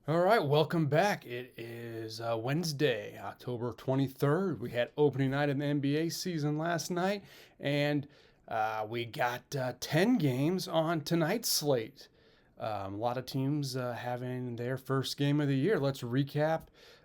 All right, welcome back. It is Wednesday, October 23rd. We had opening night of the NBA season last night, and we got 10 games on tonight's slate. A lot of teams having their first game of the year. Let's recap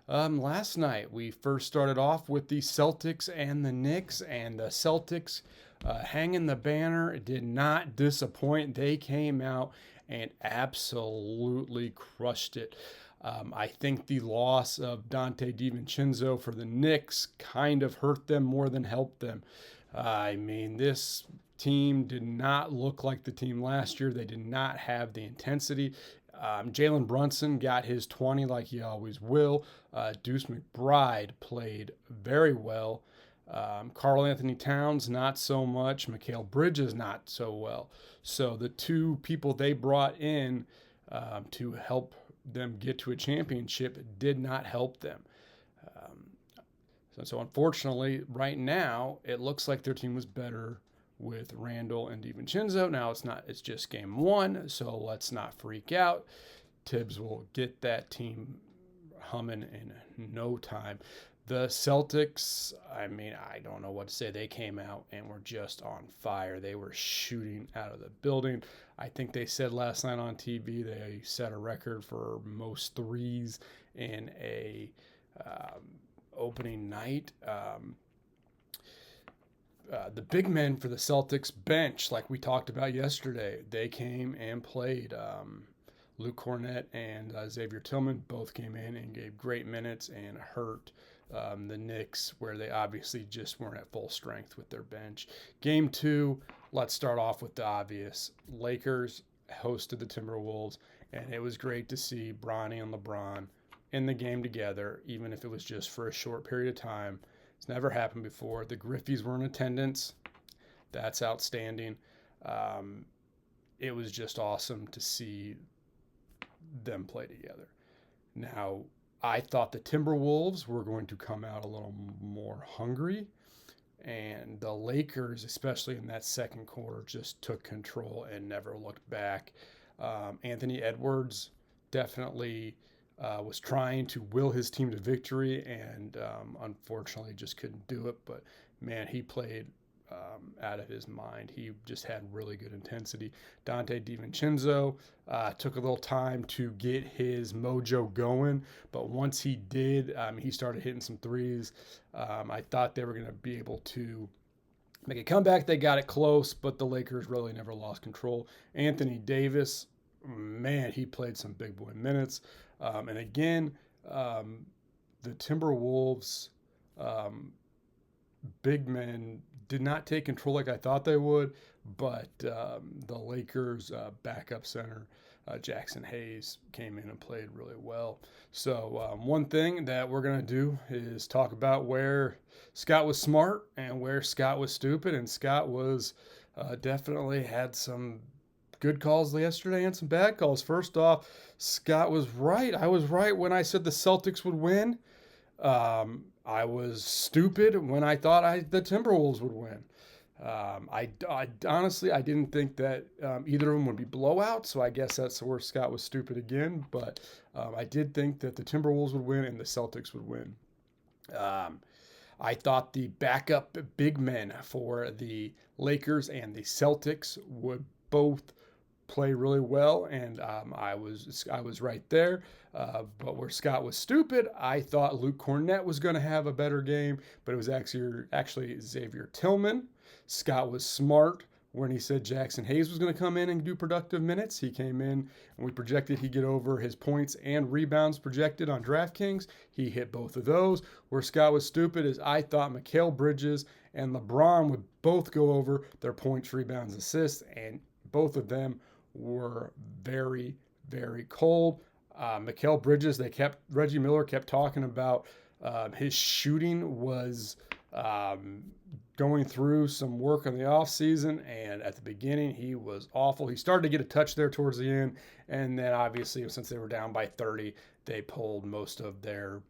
last night. We first started off with the Celtics and the Knicks, and the Celtics hanging the banner did not disappoint. They came out and absolutely crushed it. I think the loss of Dante DiVincenzo for the Knicks kind of hurt them more than helped them. I mean, this team did not look like the team last year. They did not have the intensity. Jalen Brunson got his 20 like he always will. Deuce McBride played very well. Karl Anthony Towns, not so much. Mikal Bridges, not so well. So the two people they brought in to help them get to a championship did not help them. Um, so unfortunately, right now, it looks like their team was better with Randall and DiVincenzo. Now it's not, it's just game one, so let's not freak out. Tibbs will get that team humming in no time. The Celtics, I mean, I don't know what to say. They came out and were just on fire. They were shooting out of the building. I think they said last night on TV they set a record for most threes in a opening night. The big men for the Celtics bench, like we talked about yesterday, they came and played. Luke Cornett and Xavier Tillman both came in and gave great minutes and hurt the Knicks, where they obviously just weren't at full strength with their bench. Game two, let's start off with the obvious. Lakers hosted the Timberwolves, and it was great to see Bronny and LeBron in the game together, even if it was just for a short period of time. It's never happened before. The Griffies were in attendance. That's outstanding. Um, it was just awesome to see them play together. Now, I thought the Timberwolves were going to come out a little more hungry, and the Lakers, especially in that second quarter, just took control and never looked back. Anthony Edwards definitely was trying to will his team to victory, and unfortunately just couldn't do it. But man, he played out of his mind. He just had really good intensity. Dante DiVincenzo took a little time to get his mojo going, but once he did, he started hitting some threes. I thought they were going to be able to make a comeback. They got it close, but the Lakers really never lost control. Anthony Davis, man, he played some big boy minutes. And again, the Timberwolves big men did not take control like I thought they would, but the Lakers' backup center, Jackson Hayes, came in and played really well. So, one thing that we're going to do is talk about where Scott was smart and where Scott was stupid. And Scott was definitely had some good calls yesterday and some bad calls. First off, Scott was right. I was right when I said the Celtics would win. I was stupid when I thought the Timberwolves would win. I honestly I didn't think that either of them would be blowouts, so I guess that's where Scott was stupid again. But I did think that the Timberwolves would win and the Celtics would win. Um, I thought the backup big men for the Lakers and the Celtics would both play really well, and I was right there. But where Scott was stupid, I thought Luke Cornett was going to have a better game, but it was actually Xavier Tillman. Scott was smart when he said Jackson Hayes was going to come in and do productive minutes. He came in and we projected he'd get over his points and rebounds projected on DraftKings. He hit both of those. Where Scott was stupid is I thought Mikal Bridges and LeBron would both go over their points, rebounds, assists, and both of them were very, very cold. Mikal Bridges, Reggie Miller kept talking about his shooting was going through some work in the offseason, and at the beginning he was awful. He started to get a touch there towards the end, and then obviously since they were down by 30, they pulled most of their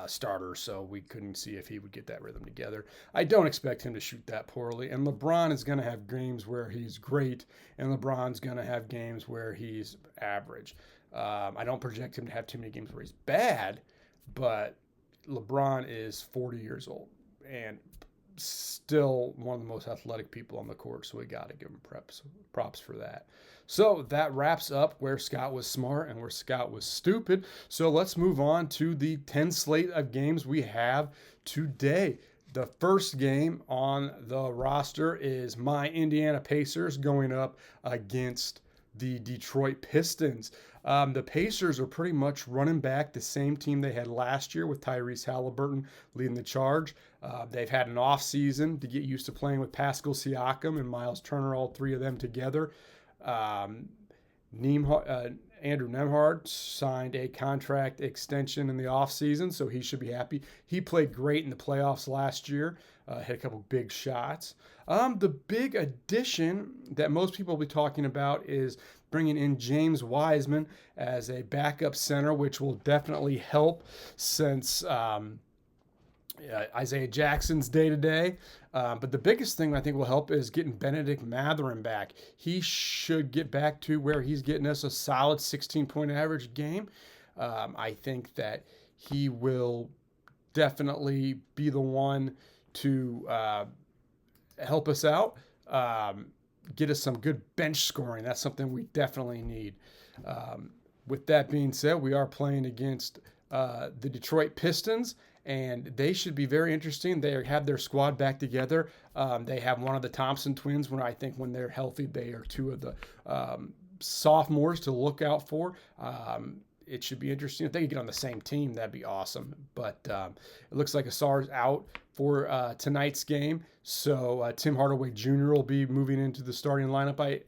starter, so we couldn't see if he would get that rhythm together. I don't expect him to shoot that poorly, and LeBron is going to have games where he's great, and LeBron's going to have games where he's average. I don't project him to have too many games where he's bad, but LeBron is 40 years old and still one of the most athletic people on the court, so we got to give him props for that. So that wraps up where Scott was smart and where Scott was stupid. So let's move on to the 10 slate of games we have today. The first game on the roster is my Indiana Pacers going up against the Detroit Pistons. The Pacers are pretty much running back the same team they had last year with Tyrese Halliburton leading the charge. They've had an off season to get used to playing with Pascal Siakam and Miles Turner, all three of them together. Andrew Nembhard signed a contract extension in the offseason, so he should be happy. He played great in the playoffs last year, hit a couple big shots. The big addition that most people will be talking about is bringing in James Wiseman as a backup center, which will definitely help since Isaiah Jackson's day-to-day. But the biggest thing I think will help is getting Benedict Mathurin back. He should get back to where he's getting us a solid 16-point average game. I think that he will definitely be the one to help us out, get us some good bench scoring. That's something we definitely need. With that being said, we are playing against the Detroit Pistons, and they should be very interesting. They have their squad back together. They have one of the Thompson twins. When I think when they're healthy, they are two of the sophomores to look out for. It should be interesting. If they could get on the same team, that'd be awesome. But it looks like Asar's out for tonight's game. So Tim Hardaway Jr. will be moving into the starting lineup, I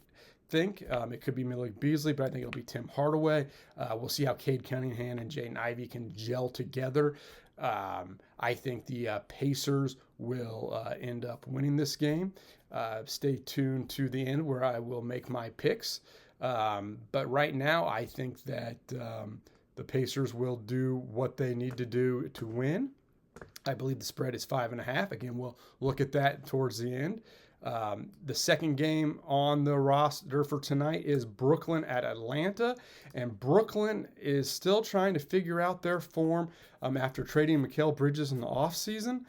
think. It could be Malik Beasley, but I think it'll be Tim Hardaway. We'll see how Cade Cunningham and Jaden Ivey can gel together. I think the Pacers will end up winning this game. Stay tuned to the end where I will make my picks. But right now, I think that the Pacers will do what they need to do to win. I believe the spread is 5.5. Again, we'll look at that towards the end. The second game on the roster for tonight is Brooklyn at Atlanta, and Brooklyn is still trying to figure out their form after trading Mikal Bridges in the offseason.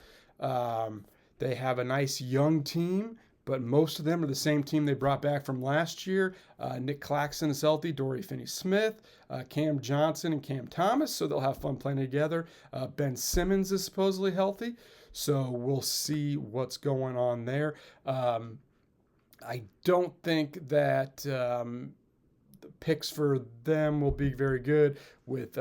They have a nice young team, but most of them are the same team they brought back from last year. Nick Claxton is healthy, Dorian Finney-Smith, Cam Johnson, and Cam Thomas, so they'll have fun playing together. Ben Simmons is supposedly healthy, so we'll see what's going on there. I don't think that the picks for them will be very good with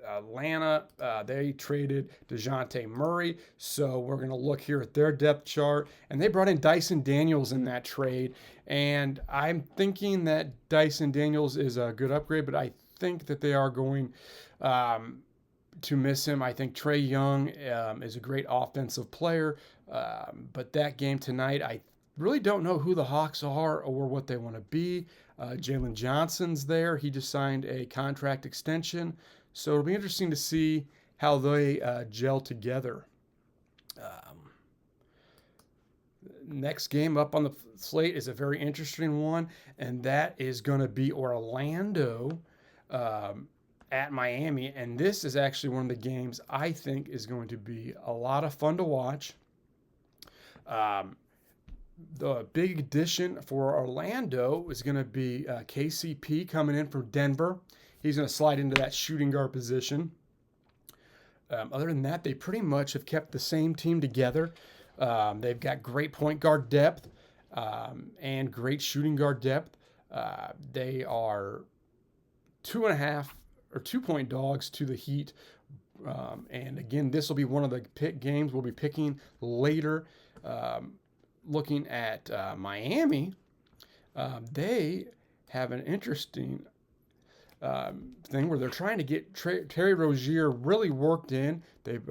Atlanta. They traded DeJounte Murray, so we're going to look here at their depth chart. And they brought in Dyson Daniels in that trade, and I'm thinking that Dyson Daniels is a good upgrade, but I think that they are going to miss him. I think Trae Young is a great offensive player, but that game tonight, I really don't know who the Hawks are or what they want to be. Jalen Johnson's there. He just signed a contract extension. So it'll be interesting to see how they gel together. Next game up on the slate is a very interesting one, and that is going to be Orlando at Miami. And this is actually one of the games I think is going to be a lot of fun to watch. The big addition for Orlando is going to be KCP coming in from Denver. He's going to slide into that shooting guard position. Other than that, they pretty much have kept the same team together. They've got great point guard depth and great shooting guard depth. They are 2.5 or 2-point dogs to the Heat. And again, this will be one of the pick games we'll be picking later. Looking at Miami, they have an interesting thing where they're trying to get Terry Rozier really worked in. They've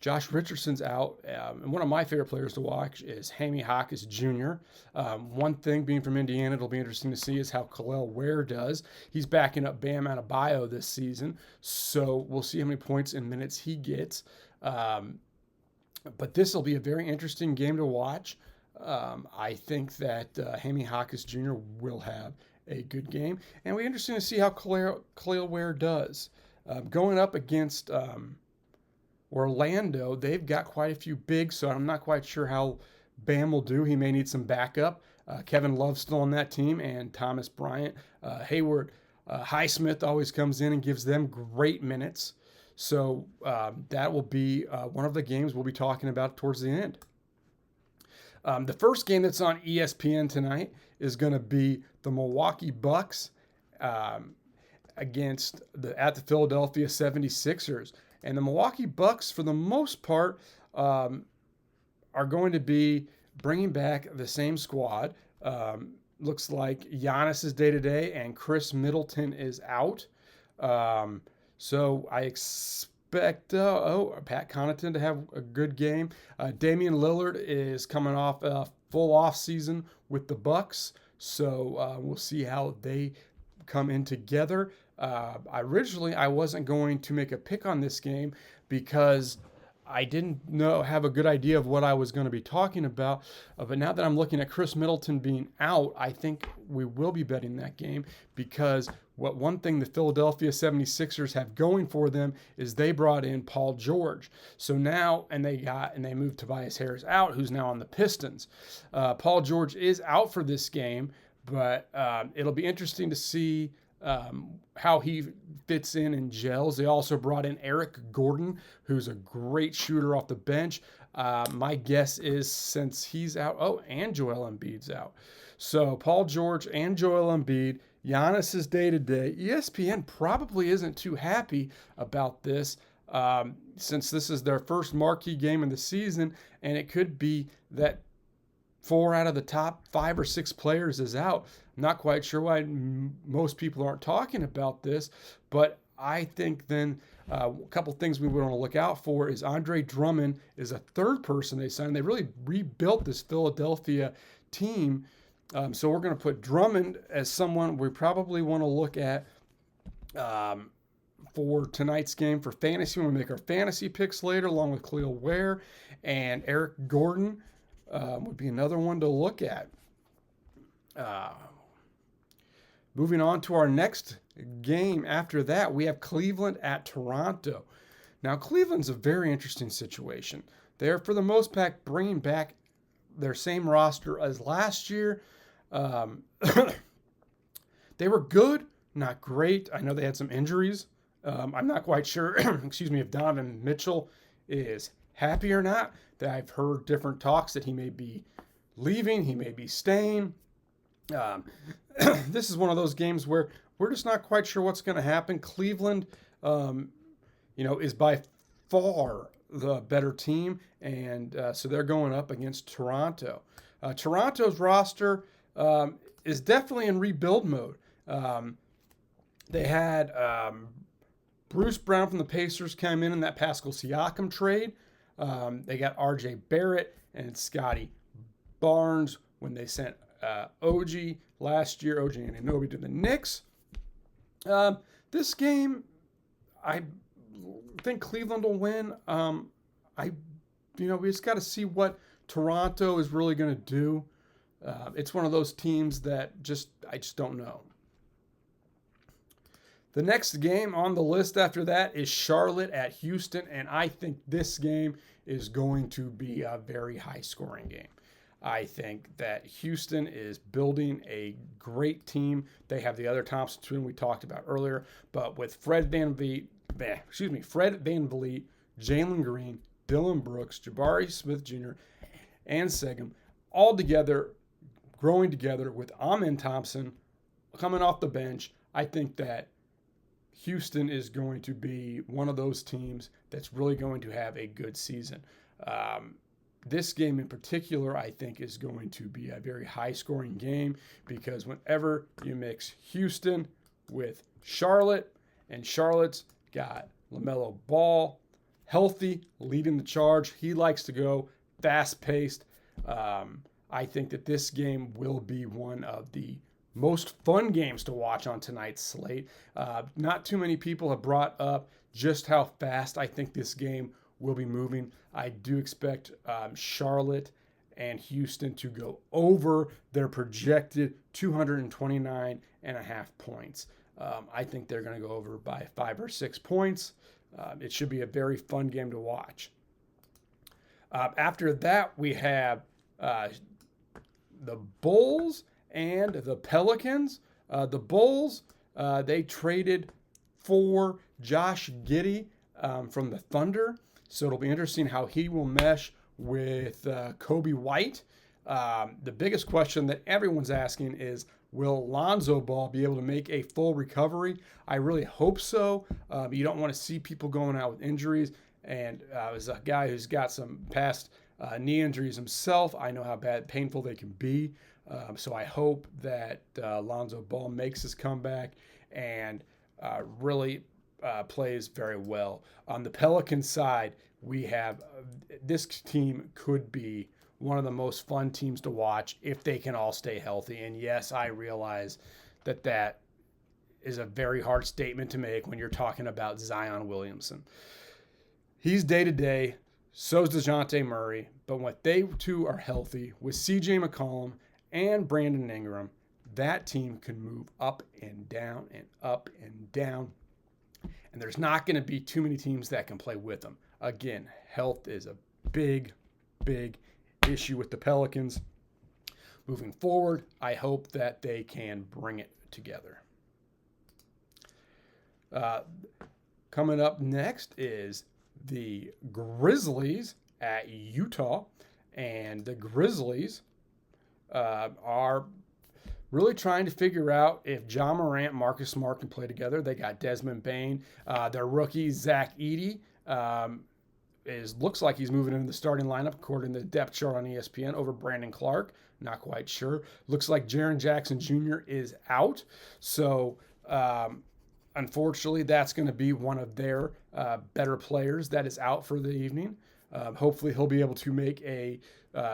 Josh Richardson's out, and one of my favorite players to watch is Jaime Jaquez Jr. One thing being from Indiana, it'll be interesting to see is how Khalil Ware does. He's backing up Bam Adebayo this season, so we'll see how many points and minutes he gets. But this will be a very interesting game to watch. I think that Jaime Jaquez Jr. will have a good game. And we're interested to see how Khalil Ware does. Going up against Orlando, they've got quite a few bigs, so I'm not quite sure how Bam will do. He may need some backup. Kevin Love's still on that team, and Thomas Bryant. Hayward Highsmith always comes in and gives them great minutes. So that will be one of the games we'll be talking about towards the end. The first game that's on ESPN tonight is going to be the Milwaukee Bucks at the Philadelphia 76ers. And the Milwaukee Bucks, for the most part, are going to be bringing back the same squad. Looks like Giannis is day-to-day and Chris Middleton is out. So I expect Pat Connaughton to have a good game. Damian Lillard is coming off a full off season with the Bucks, so we'll see how they come in together. Originally, I wasn't going to make a pick on this game because I didn't have a good idea of what I was going to be talking about. But now that I'm looking at Chris Middleton being out, I think we will be betting that game because one thing the Philadelphia 76ers have going for them is they brought in Paul George. So now, and they moved Tobias Harris out, who's now on the Pistons. Paul George is out for this game, but it'll be interesting to see how he fits in and gels. They also brought in Eric Gordon, who's a great shooter off the bench. My guess is since he's out, and Joel Embiid's out. So Paul George and Joel Embiid, Giannis is day-to-day. ESPN probably isn't too happy about this since this is their first marquee game of the season, and it could be that 4 out of the top 5 or 6 players is out. I'm not quite sure why most people aren't talking about this, but I think then a couple things we would want to look out for is Andre Drummond is a third person they signed. They really rebuilt this Philadelphia team. So we're going to put Drummond as someone we probably want to look at for tonight's game for fantasy. When we make our fantasy picks later, along with Khalil Ware and Eric Gordon. Would be another one to look at. Moving on to our next game after that, we have Cleveland at Toronto. Now, Cleveland's a very interesting situation. They're, for the most part, bringing back their same roster as last year. They were good, not great. I know they had some injuries. I'm not quite sure, if Donovan Mitchell is happy or not. That I've heard different talks that he may be leaving, he may be staying. This is one of those games where we're just not quite sure what's going to happen. Cleveland, is by far the better team, and so they're going up against Toronto. Toronto's roster is definitely in rebuild mode. They had Bruce Brown from the Pacers come in that Pascal Siakam trade. They got R.J. Barrett and Scotty Barnes when they sent OG last year. OG Anunoby to the Knicks. This game, I think Cleveland will win. We just got to see what Toronto is really going to do. It's one of those teams that I just don't know. The next game on the list after that is Charlotte at Houston, and I think this game is going to be a very high-scoring game. I think that Houston is building a great team. They have the other Thompson twin we talked about earlier, but with Fred VanVleet, Jalen Green, Dillon Brooks, Jabari Smith Jr., and Segum all together, growing together with Amen Thompson coming off the bench, I think that Houston is going to be one of those teams that's really going to have a good season. This game in particular, I think, is going to be a very high-scoring game because whenever you mix Houston with Charlotte, and Charlotte's got LaMelo Ball healthy, leading the charge. He likes to go fast-paced. I think that this game will be one of the most fun games to watch on tonight's slate. Not too many people have brought up just how fast I think this game will be moving. I do expect Charlotte and Houston to go over their projected 229.5 points. I think they're going to go over by 5 or 6 points. It should be a very fun game to watch. After that, we have the Bulls and the Pelicans. The Bulls, they traded for Josh Giddey from the Thunder. So it'll be interesting how he will mesh with Kobe White. The biggest question that everyone's asking is, will Lonzo Ball be able to make a full recovery? I really hope so. You don't want to see people going out with injuries. And as a guy who's got some past knee injuries himself, I know how painful they can be. So I hope that Lonzo Ball makes his comeback and really plays very well. On the Pelican side, we have this team could be one of the most fun teams to watch if they can all stay healthy. And yes, I realize that that is a very hard statement to make when you're talking about Zion Williamson. He's day-to-day, so's DeJounte Murray, but when they two are healthy, with CJ McCollum and Brandon Ingram, that team can move up and down and up and down. And there's not going to be too many teams that can play with them. Again, health is a big, big issue with the Pelicans. Moving forward, I hope that they can bring it together. Coming up next is the Grizzlies at Utah. And the Grizzlies are really trying to figure out if Ja Morant and Marcus Smart can play together. They got Desmond Bane. Their rookie, Zach Edey, looks like he's moving into the starting lineup according to the depth chart on ESPN over Brandon Clark. Not quite sure. Looks like Jaren Jackson Jr. is out. So unfortunately, that's going to be one of their better players that is out for the evening. Hopefully, he'll be able to make a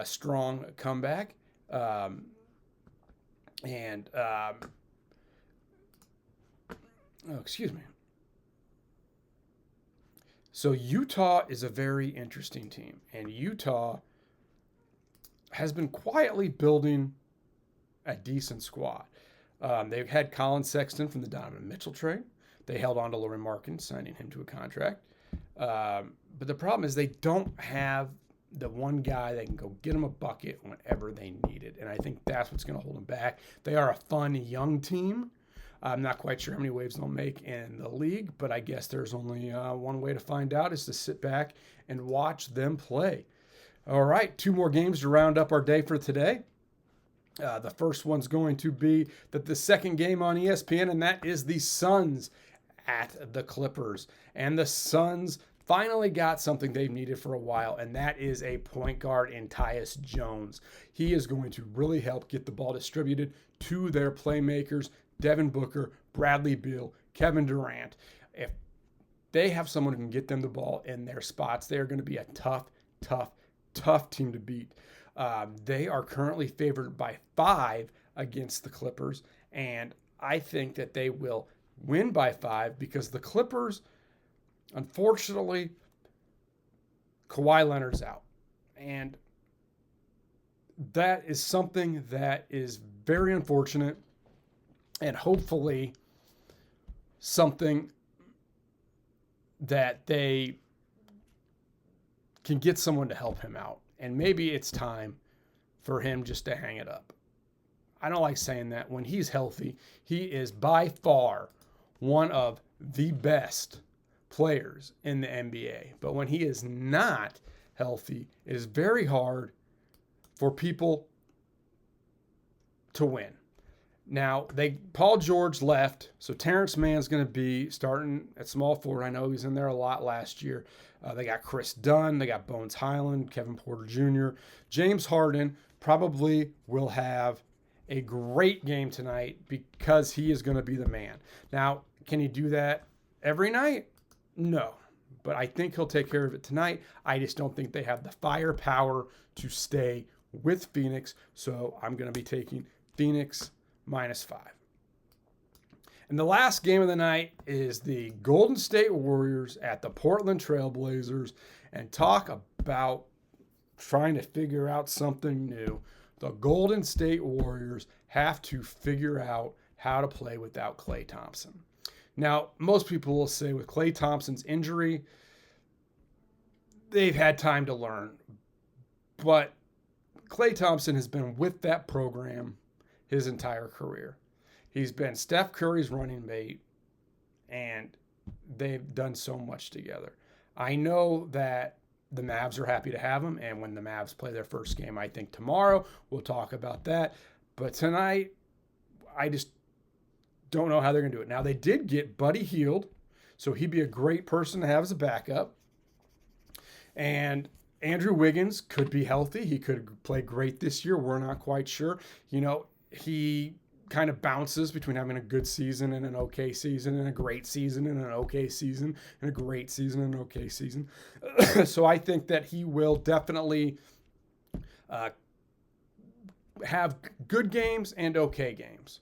strong comeback. Excuse me. So Utah is a very interesting team, and Utah has been quietly building a decent squad. They've had Colin Sexton from the Donovan Mitchell trade. They held on to Lauri Markkanen, signing him to a contract. But the problem is they don't have the one guy that can go get them a bucket whenever they need it, and I think that's what's going to hold them back. They are a fun young team. I'm not quite sure how many waves they'll make in the league, but I guess there's only one way to find out is to sit back and watch them play. All right, 2 more games to round up our day for today. The first one's going to be the second game on ESPN, and that is the Suns at the Clippers. And the Suns finally got something they've needed for a while, and that is a point guard in Tyus Jones. He is going to really help get the ball distributed to their playmakers, Devin Booker, Bradley Beal, Kevin Durant. If they have someone who can get them the ball in their spots, they're going to be a tough team to beat. They are currently favored by 5 against the Clippers, and I think that they will win by 5 because the Clippers, unfortunately, Kawhi Leonard's out. And that is something that is very unfortunate, and hopefully something that they can get someone to help him out. And maybe it's time for him just to hang it up. I don't like saying that. When he's healthy, he is by far one of the best players in the NBA. But when he is not healthy, it is very hard for people to win. Now, Paul George left, so Terrence Mann's going to be starting at small forward. I know he was in there a lot last year. They got Chris Dunn. They got Bones Highland, Kevin Porter Jr. James Harden probably will have a great game tonight because he is going to be the man. Now, can he do that every night? No, but I think he'll take care of it tonight. I just don't think they have the firepower to stay with Phoenix, so I'm going to be taking Phoenix -5. And the last game of the night is the Golden State Warriors at the Portland Trail Blazers. And talk about trying to figure out something new. The Golden State Warriors have to figure out how to play without Klay Thompson. Now, most people will say with Klay Thompson's injury, they've had time to learn. But Klay Thompson has been with that program his entire career. He's been Steph Curry's running mate, and they've done so much together. I know that the Mavs are happy to have him, and when the Mavs play their first game, I think tomorrow, we'll talk about that. But tonight, I just don't know how they're going to do it. Now, they did get Buddy Hield, so he'd be a great person to have as a backup. And Andrew Wiggins could be healthy. He could play great this year. We're not quite sure. He kind of bounces between having a good season and an okay season and a great season and an okay season and a great season and an okay season. So I think that he will definitely have good games and okay games.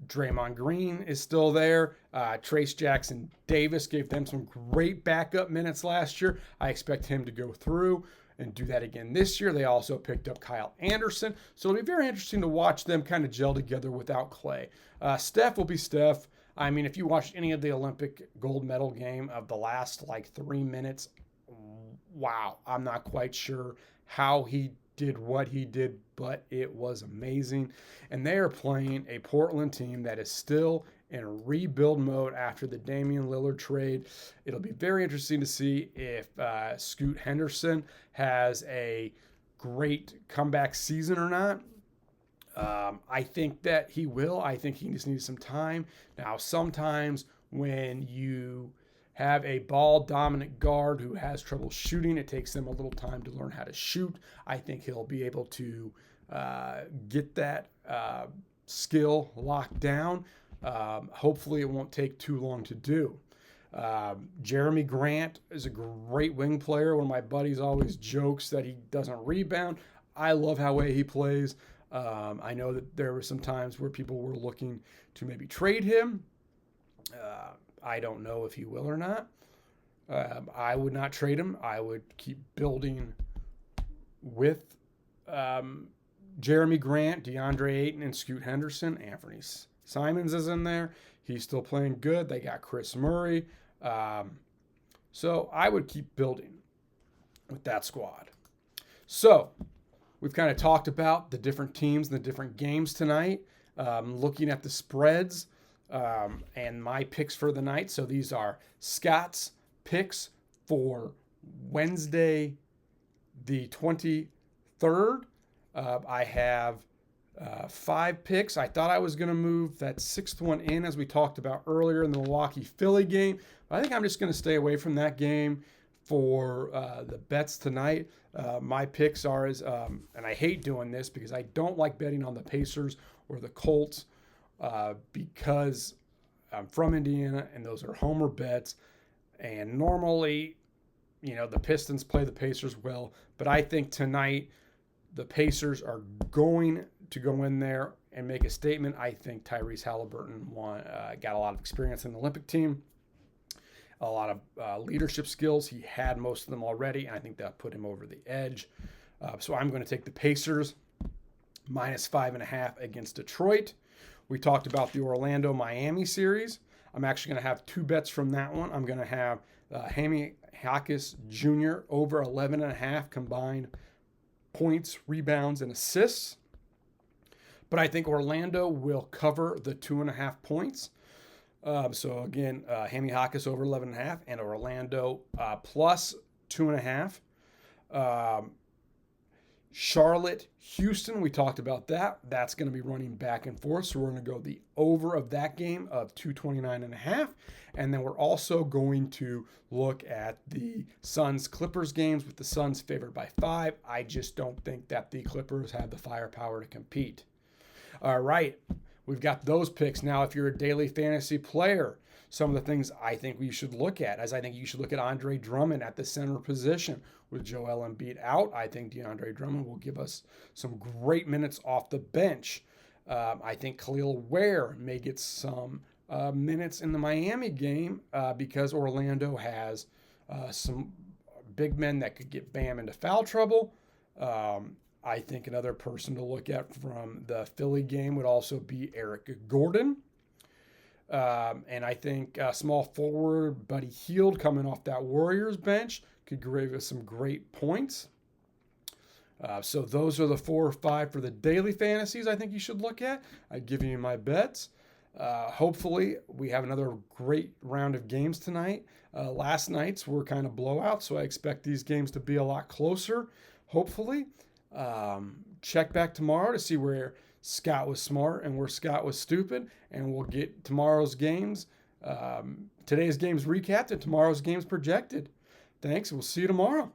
Draymond Green is still there. Trace Jackson Davis gave them some great backup minutes last year. I expect him to go through and do that again this year. They also picked up Kyle Anderson. So it'll be very interesting to watch them kind of gel together without Klay. Steph will be Steph. I mean, if you watched any of the Olympic gold medal game of the last 3 minutes, wow, I'm not quite sure how he did what he did, but it was amazing. And they are playing a Portland team that is still in rebuild mode after the Damian Lillard trade. It'll be very interesting to see if Scoot Henderson has a great comeback season or not. I think that he will. I think he just needs some time. Now, sometimes when you have a ball-dominant guard who has trouble shooting, it takes them a little time to learn how to shoot. I think he'll be able to get that skill locked down. Hopefully it won't take too long to do. Jeremy Grant is a great wing player. One of my buddies always jokes that he doesn't rebound. I love how he plays. I know that there were some times where people were looking to maybe trade him. I don't know if he will or not. I would not trade him. I would keep building with Jeremy Grant, DeAndre Ayton, and Scoot Henderson. Anthony Simons is in there. He's still playing good. They got Chris Murray. So I would keep building with that squad. So we've kind of talked about the different teams and the different games tonight, looking at the spreads and my picks for the night. So these are Scott's picks for Wednesday, the 23rd. I have 5 picks. I thought I was going to move that 6th one in, as we talked about earlier in the Milwaukee-Philly game. But I think I'm just going to stay away from that game for the bets tonight. My picks are, and I hate doing this because I don't like betting on the Pacers or the Colts because I'm from Indiana and those are homer bets. And normally, the Pistons play the Pacers well. But I think tonight the Pacers are going to go in there and make a statement. I think Tyrese Halliburton got a lot of experience in the Olympic team, a lot of leadership skills. He had most of them already, and I think that put him over the edge. So I'm going to take the Pacers -5.5 against Detroit. We talked about the Orlando-Miami series. I'm actually going to have 2 bets from that one. I'm going to have Jaime Jaquez Jr. over 11.5 combined points, rebounds, and assists. But I think Orlando will cover the 2.5 points. So again, Jaime Jaquez over 11.5 and Orlando plus 2.5. Charlotte, Houston, we talked about that. That's going to be running back and forth. So we're going to go the over of that game of 229.5. And then we're also going to look at the Suns-Clippers games with the Suns favored by 5. I just don't think that the Clippers have the firepower to compete. All right, we've got those picks. Now, if you're a daily fantasy player, some of the things I think we should look at, as I think you should look at Andre Drummond at the center position. With Joel Embiid out, I think DeAndre Drummond will give us some great minutes off the bench. I think Khalil Ware may get some minutes in the Miami game because Orlando has some big men that could get Bam into foul trouble. I think another person to look at from the Philly game would also be Eric Gordon. And I think small forward Buddy Hield coming off that Warriors bench could give us some great points. So those are the 4 or 5 for the daily fantasies I think you should look at. I've given you my bets. Hopefully we have another great round of games tonight. Last night's were kind of blowouts, so I expect these games to be a lot closer, hopefully. Check back tomorrow to see where Scott was smart and where Scott was stupid, and we'll get tomorrow's games, today's games recapped and tomorrow's games projected. Thanks. We'll see you tomorrow.